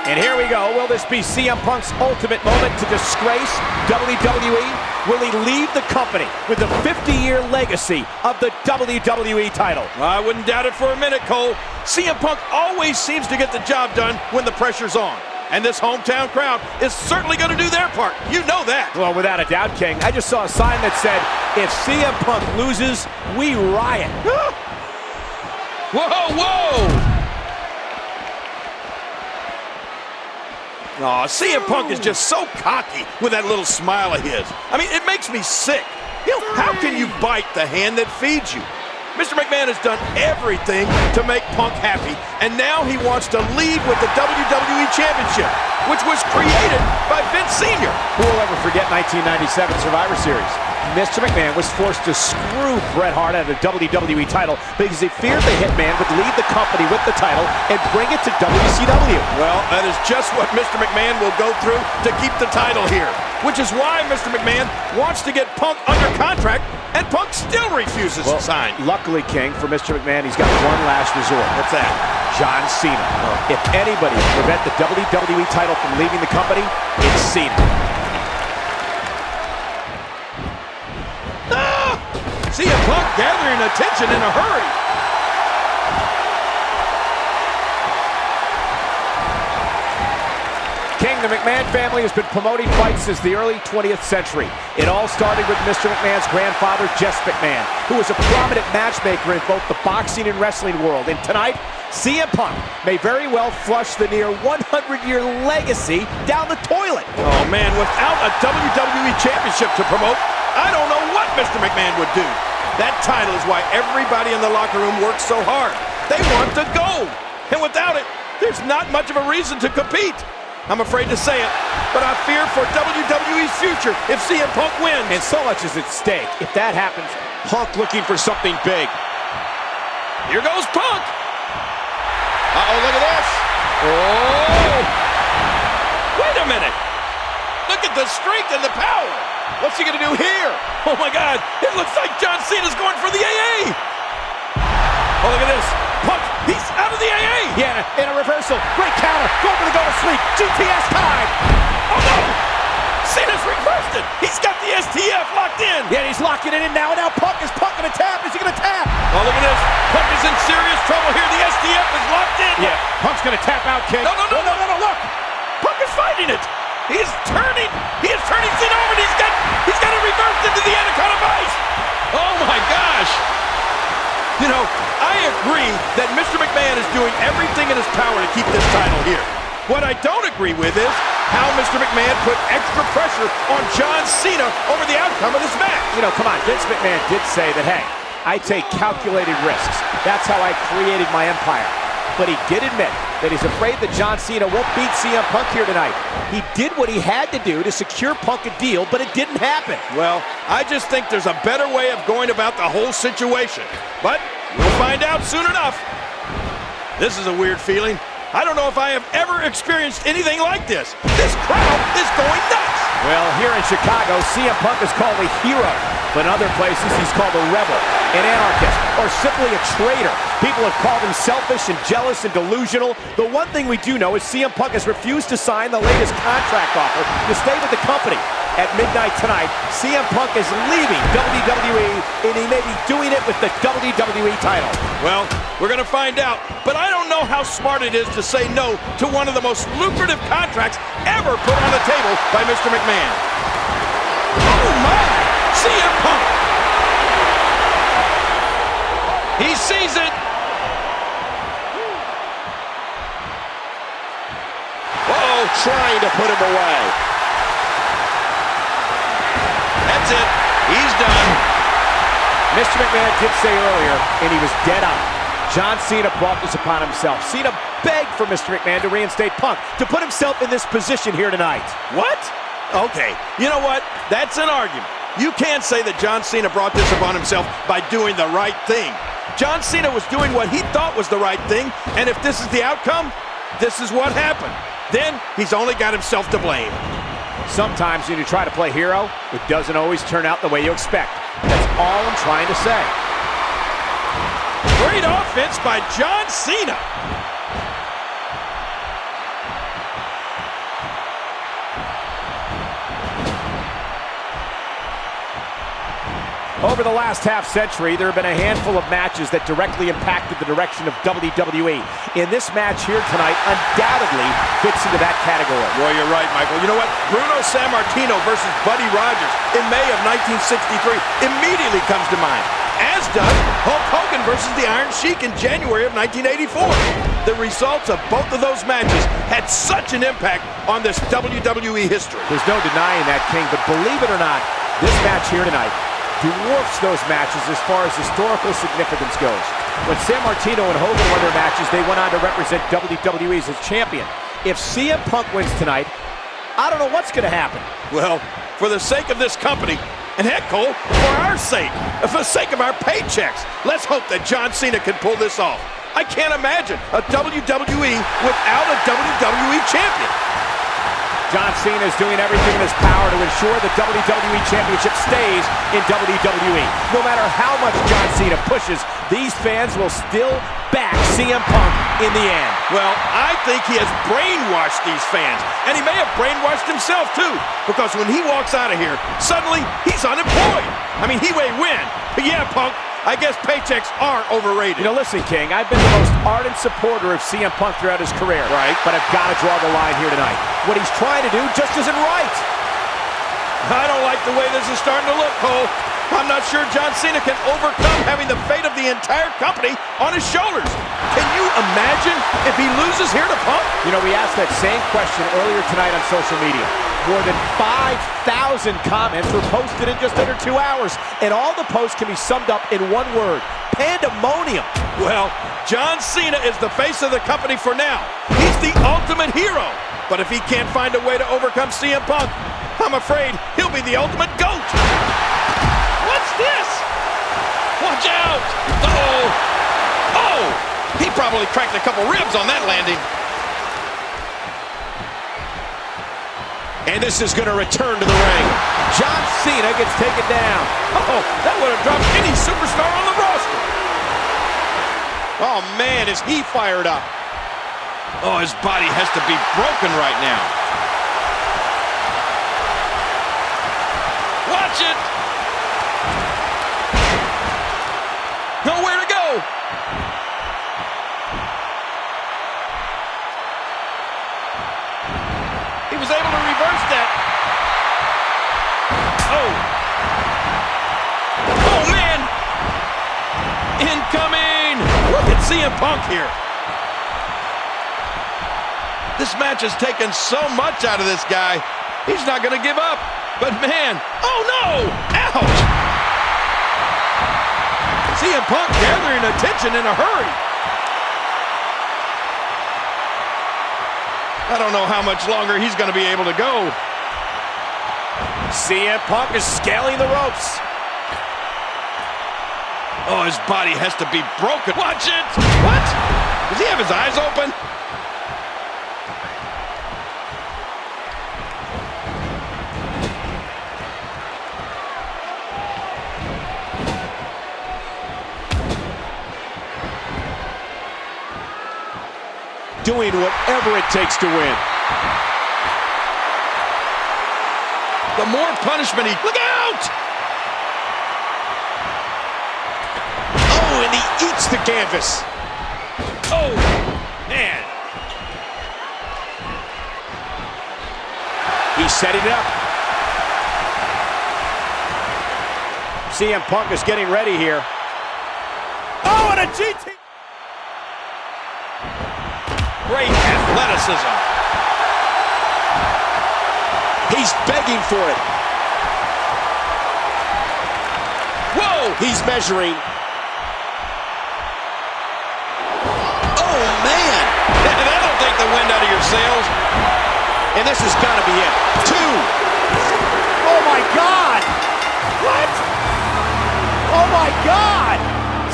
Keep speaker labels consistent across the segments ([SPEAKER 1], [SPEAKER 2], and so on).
[SPEAKER 1] And here we go. Will this be CM Punk's ultimate moment to disgrace WWE? Will he leave the company with a 50-year legacy of the WWE title?
[SPEAKER 2] I wouldn't doubt it for a minute, Cole. CM Punk always seems to get the job done when the pressure's on. And this hometown crowd is certainly going to do their part. You know that.
[SPEAKER 1] Well, without a doubt, King. I just saw a sign that said, if CM Punk loses, we riot.
[SPEAKER 2] Whoa, whoa! Aw, CM Punk is just so cocky with that little smile of his. I mean, it makes me sick. You know, how can you bite the hand that feeds you? Mr. McMahon has done everything to make Punk happy, and now he wants to lead with the WWE Championship, which was created by Vince Sr.
[SPEAKER 1] Who will ever forget 1997 Survivor Series? Mr. McMahon was forced to screw Bret Hart out of the WWE title because he feared the Hitman would leave the company with the title and bring it to WCW.
[SPEAKER 2] Well, that is just what Mr. McMahon will go through to keep the title here, which is why Mr. McMahon wants to get Punk under contract, and Punk still refuses to sign.
[SPEAKER 1] Luckily, King, for Mr. McMahon, he's got one last resort.
[SPEAKER 2] What's that?
[SPEAKER 1] John Cena. If anybody can prevent the WWE title from leaving the company, it's Cena.
[SPEAKER 2] CM Punk gathering attention in a hurry.
[SPEAKER 1] King, the McMahon family has been promoting fights since the early 20th century. It all started with Mr. McMahon's grandfather, Jess McMahon, who was a prominent matchmaker in both the boxing and wrestling world. And tonight, CM Punk may very well flush the near 100-year legacy down the toilet.
[SPEAKER 2] Oh, man, without a WWE Championship to promote, I don't know what Mr. McMahon would do. That title is why everybody in the locker room works so hard. They want to go. And without it, there's not much of a reason to compete. I'm afraid to say it, but I fear for WWE's future if CM Punk wins.
[SPEAKER 1] And so much is at stake. If that happens, Punk looking for something big.
[SPEAKER 2] Here goes Punk. Uh-oh, look at this. Oh! Wait a minute. Look at the strength and the power. What's he going to do here? Oh, my God. It looks like John Cena's going for the AA. Oh, look at this. Punk, he's out of the AA.
[SPEAKER 1] Yeah, in a reversal. Great counter. Going for the go to sleep. GTS time.
[SPEAKER 2] Oh, no. Cena's reversed it. He's got the STF locked in.
[SPEAKER 1] Yeah, he's locking it in now. And now Punk is going to tap. Is he going to tap?
[SPEAKER 2] Oh, look at this. Punk is in serious trouble here. The STF is locked in.
[SPEAKER 1] Yeah, Punk's going to tap out, King.
[SPEAKER 2] No, look. Punk is fighting it. He is turning Cena over, and he's got it reversed into the Anaconda Vice. Oh my gosh. You know, I agree that Mr. McMahon is doing everything in his power to keep this title here. What I don't agree with is how Mr. McMahon put extra pressure on John Cena over the outcome of this match.
[SPEAKER 1] You know, come on, Vince McMahon did say that, hey, I take calculated risks. That's how I created my empire. But he did admit that he's afraid that John Cena won't beat CM Punk here tonight. He did what he had to do to secure Punk a deal, but it didn't happen.
[SPEAKER 2] Well, I just think there's a better way of going about the whole situation. But we'll find out soon enough. This is a weird feeling. I don't know if I have ever experienced anything like this. This crowd is going nuts.
[SPEAKER 1] Well, here in Chicago, CM Punk is called a hero. But in other places, he's called a rebel, an anarchist, or simply a traitor. People have called him selfish and jealous and delusional. The one thing we do know is CM Punk has refused to sign the latest contract offer to stay with the company. At midnight tonight, CM Punk is leaving WWE, and he may be doing it with the WWE title.
[SPEAKER 2] Well, we're going to find out, but I don't know how smart it is to say no to one of the most lucrative contracts ever put on the table by Mr. McMahon. Oh my! CM Punk! He sees it! Uh-oh, trying to put him away. That's it. He's done.
[SPEAKER 1] Mr. McMahon did say earlier, and he was dead on, John Cena brought this upon himself. Cena begged for Mr. McMahon to reinstate Punk, to put himself in this position here tonight.
[SPEAKER 2] What? Okay, you know what? That's an argument. You can't say that John Cena brought this upon himself by doing the right thing. John Cena was doing what he thought was the right thing, and if this is the outcome, this is what happened. Then he's only got himself to blame.
[SPEAKER 1] Sometimes when you try to play hero, it doesn't always turn out the way you expect. That's all I'm trying to say.
[SPEAKER 2] Great offense by John Cena.
[SPEAKER 1] Over the last half-century, there have been a handful of matches that directly impacted the direction of WWE. And this match here tonight undoubtedly fits into that category.
[SPEAKER 2] Well, you're right, Michael. You know what? Bruno Sammartino versus Buddy Rogers in May of 1963 immediately comes to mind. As does Hulk Hogan versus the Iron Sheik in January of 1984. The results of both of those matches had such an impact on this WWE history.
[SPEAKER 1] There's no denying that, King, but believe it or not, this match here tonight dwarfs those matches as far as historical significance goes. When Sammartino and Hogan won their matches, they went on to represent WWE as champion. If CM Punk wins tonight, I don't know what's going to happen.
[SPEAKER 2] Well, for the sake of this company, and heck, Cole, for our sake, for the sake of our paychecks, let's hope that John Cena can pull this off. I can't imagine a WWE without a WWE champion.
[SPEAKER 1] John Cena is doing everything in his power to ensure the WWE Championship stays in WWE. No matter how much John Cena pushes, these fans will still back CM Punk in the end.
[SPEAKER 2] Well, I think he has brainwashed these fans, and he may have brainwashed himself too, because when he walks out of here, suddenly he's unemployed. I mean, he may win, but yeah, Punk, I guess paychecks are overrated.
[SPEAKER 1] You know, listen, King, I've been the most ardent supporter of CM Punk throughout his career.
[SPEAKER 2] Right.
[SPEAKER 1] But I've got to draw the line here tonight. What he's trying to do just isn't right.
[SPEAKER 2] I don't like the way this is starting to look, Cole. I'm not sure John Cena can overcome having the fate of the entire company on his shoulders. Can you imagine if he loses here to Punk?
[SPEAKER 1] You know, we asked that same question earlier tonight on social media. More than 5,000 comments were posted in just under 2 hours, and all the posts can be summed up in one word: pandemonium.
[SPEAKER 2] Well, John Cena is the face of the company for now. He's the ultimate hero. But if he can't find a way to overcome CM Punk, I'm afraid he'll be the ultimate GOAT. What's this? Watch out! Uh-oh! Oh! He probably cracked a couple ribs on that landing.
[SPEAKER 1] And this is going to return to the ring. John Cena gets taken down.
[SPEAKER 2] Oh, that would have dropped any superstar on the roster. Oh, man, is he fired up. Oh, his body has to be broken right now. Watch it. Nowhere to go. He was able to reverse that. Oh. Oh, man. Incoming. Look at CM Punk here. This match has taken so much out of this guy. He's not going to give up. But, man. Oh, no. Ouch. CM Punk gathering attention in a hurry. I don't know how much longer he's going to be able to go.
[SPEAKER 1] CM Punk is scaling the ropes.
[SPEAKER 2] Oh, his body has to be broken. Watch it. What? Does he have his eyes open?
[SPEAKER 1] Doing whatever it takes to win.
[SPEAKER 2] The more punishment he... Look out!
[SPEAKER 1] Oh, and he eats the canvas.
[SPEAKER 2] Oh, man.
[SPEAKER 1] He's setting it up. CM Punk is getting ready here. Oh, and a GT.
[SPEAKER 2] Great athleticism.
[SPEAKER 1] He's begging for it.
[SPEAKER 2] Whoa!
[SPEAKER 1] He's measuring. Oh, man!
[SPEAKER 2] That'll take the wind out of your sails.
[SPEAKER 1] And this has got to be it. 2. Oh, my God!
[SPEAKER 2] What?
[SPEAKER 1] Oh, my God!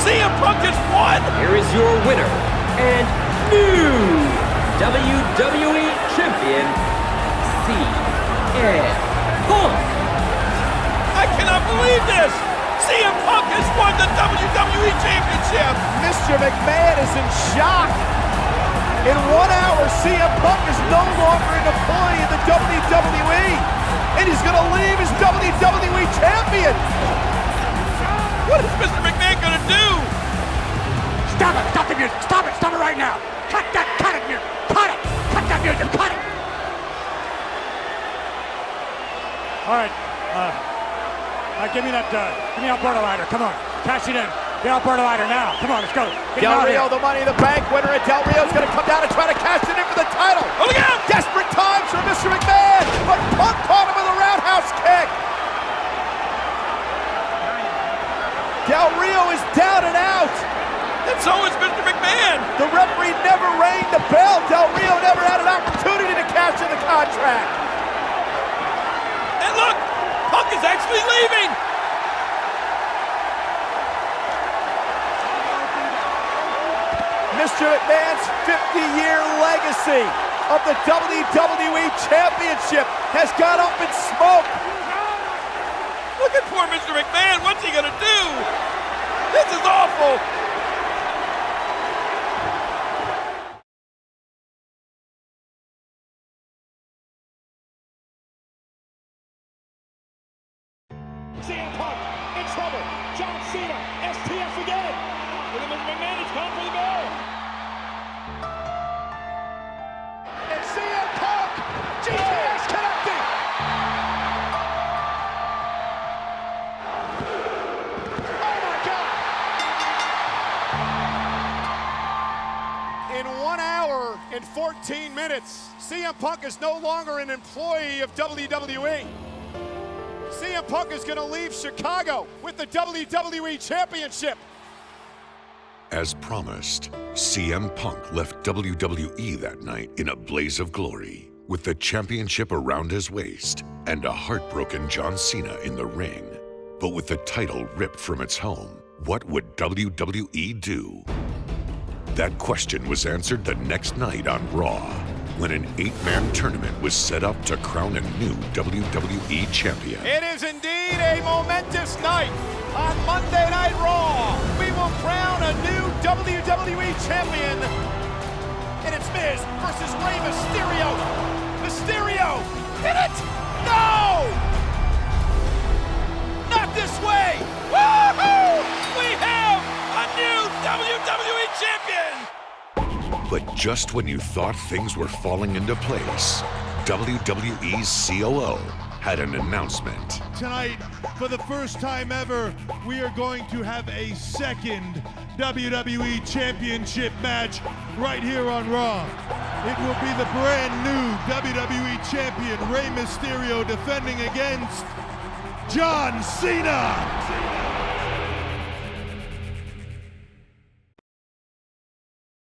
[SPEAKER 2] CM Punk has won!
[SPEAKER 3] Here is your winner and new WWE Champion, CM Punk.
[SPEAKER 2] I cannot believe this! CM Punk has won the WWE Championship!
[SPEAKER 1] Mr. McMahon is in shock. In 1 hour, CM Punk is no longer an employee in the WWE. And he's going to leave as WWE Champion.
[SPEAKER 2] What is Mr. McMahon gonna do?
[SPEAKER 4] Stop it! Stop the music! Stop it! Stop it right now! Cut that! Cut it! Music! Cut it! Cut that music! Cut it! All right. Give me that Alberto ladder. Come on. Cash it in. Get Alberto ladder now. Come on, let's go. Get
[SPEAKER 1] Del Rio, the Money in the Bank winner, and Del Rio's going to come down and try to cash it in for the title.
[SPEAKER 2] Oh, look out!
[SPEAKER 1] Desperate times for Mr. McMahon, but Punk caught him with a roundhouse kick. Del Rio is down and out.
[SPEAKER 2] And so is Mr. McMahon.
[SPEAKER 1] The referee never rang the bell. Del Rio never had an opportunity to cash in the contract.
[SPEAKER 2] And look, Punk is actually leaving.
[SPEAKER 1] Mr. McMahon's 50-year legacy of the WWE Championship has gone up in smoke.
[SPEAKER 2] Look at poor Mr. McMahon. What's he gonna do? This is awful.
[SPEAKER 4] CM Punk in trouble. John Cena, STF again. Look at Mr. McMahon, he's coming for the bell. And CM Punk, GTS connecting. Oh my God. In 1 hour and 14 minutes, CM Punk is no longer an employee of WWE. CM Punk is going to leave Chicago with the WWE Championship.
[SPEAKER 5] As promised, CM Punk left WWE that night in a blaze of glory, with the championship around his waist and a heartbroken John Cena in the ring. But with the title ripped from its home, what would WWE do? That question was answered the next night on Raw, when an 8-man tournament was set up to crown a new WWE champion.
[SPEAKER 4] It is indeed a momentous night on Monday Night Raw. We will crown a new WWE champion. And it's Miz versus Rey Mysterio. Mysterio, hit it! No! Not this way!
[SPEAKER 2] Woohoo! We have a new WWE champion!
[SPEAKER 5] But just when you thought things were falling into place, WWE's COO had an announcement.
[SPEAKER 6] Tonight, for the first time ever, we are going to have a second WWE Championship match right here on Raw. It will be the brand new WWE Champion Rey Mysterio defending against John Cena.